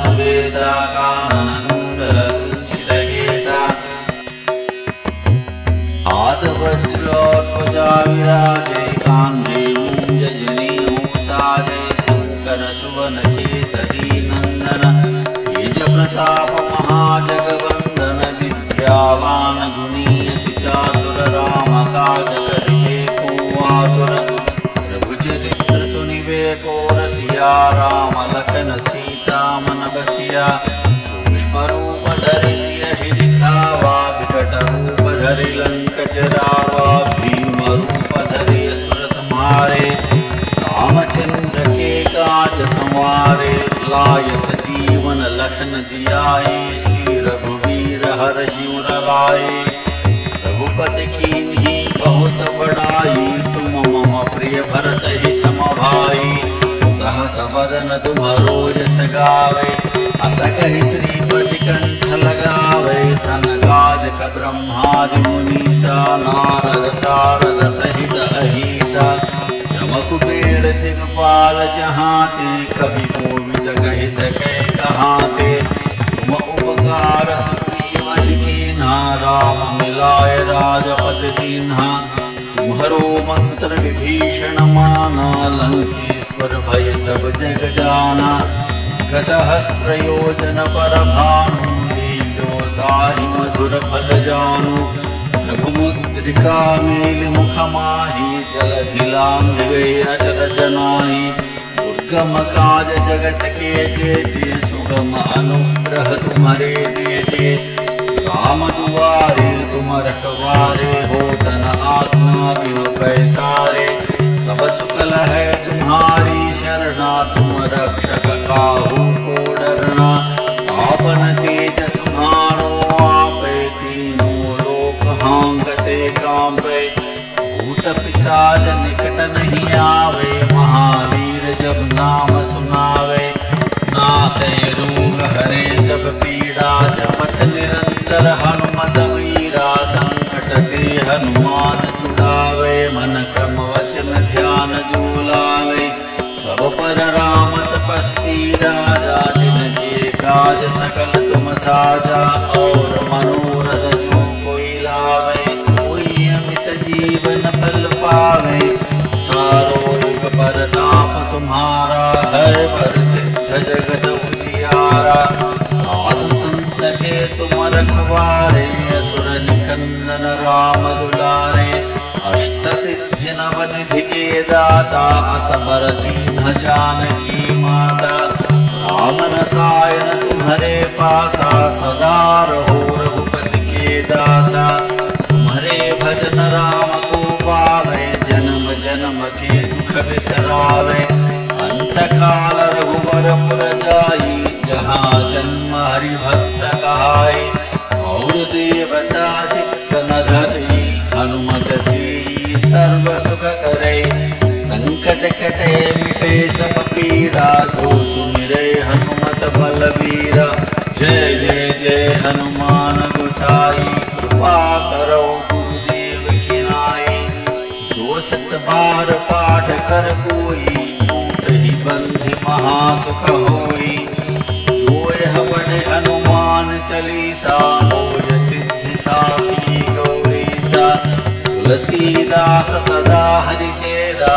सुबेसा काननकुण्डलकुञ्चितकेसा आदवज्रोध्वजा विराजे कान्धे मुञ्जजनेऊषाजे शङ्कर सुवन केसरी नन्दन तेजप्रताप महाजगवन्दन विद्यावान गुणी अति चातुर राम काज करिबे को आतुर प्रभु चरित्र सुनिबे को रसिया राम लखन सीता मन बसिया सूक्ष्म रूप धरि सियहि दिखावा विकट रूप धरि लंक जरावा भीम रूप धरि असुर संहारे रामचंद्र के काज संवारे लाय सजीवन लखन जियाए श्री रघुवीर हरषि उर लाए रघुपति कीन्ही बहुत बड़ाई तुम मम प्रिय भरत ही समभाई सहस वदन तुम्हरो यस गावे अस कहि श्रीपति कंठ लगावे सनकादिक ब्रह्मादि मुनीसा नारद सारद सहित अहिसा यम कुबेर दिगपाल जहाते कवि कोविद कहि सके कहाते तुम उपकार सुग्रीव ही कीन्हा राम मिलाय राजपति दीन्हा तुम्हरो मंत्र विभीषण माना लंकेश्वर भय सब जग जाना कसहस्त्र योजन पर भानु लील्यो ताहि मधुर फल जानु रघुमुद्रिका मेल मुख माहि जलधि लांघ गए अचर जनाहि दुर्गम काज जगत के जेते सुगम अनुग्रह तुम्हारे देते राम दुआरे तुम रखवारे हो तन आत्मा बिनु पैसारे सब सुकल है तुम्हारी शरणा तुम रक्षक काहू को डरना आपन तेज सुहारो आपे तीनों लोक हांगते कांपे भूत पिशाच निकट नहीं आवे महावीर जब नाम सुनावे नासे रोग हरे सब पीड़ा जपत निरंतर हनुमत वीरा संकट ते हनुमान छुड़ावे मन क्रम वचन ध्यान जो लावे सब पर राम तपस्वी राजा जिनके काज सकल तुम साजा और मनोरथ जो कोई लावे सोई अमित जीवन फल पावे चारों युग परताप तुम्हारा है प्रसिद्ध जगत उजियारा साधु संत के तुम रखवारे असुर निकंदन राम दुलारे अष्ट सिद्धि नव निधि के दाता असबर दीन जानकी माता राम रसायन तुम्हारे पासा सदा रहो रघुपति के दासा तुम्हारे भजन राम को पावे जन्म जन्म के दुख बिसरावे अंत काल रघुवर पुर जाई जहाँ जन्म हरि भक्त कहाई और देवता चित्त न धरई हनुमत सी सर्व सुख करे संकट कटे मिटे सब पीड़ा जो सुमिरे हनुमत बलबीरा जय जय जय हनुमान गोसाई कृपा करो गुरुदेव की नाई जो सत बार पाठ कर कोई छूट ही बंधि महासुख होई जो यह बड़े हनुमान चालीसा होय सिद्धि साखी गौरीसा तुलसीदास सदा हरि चेरा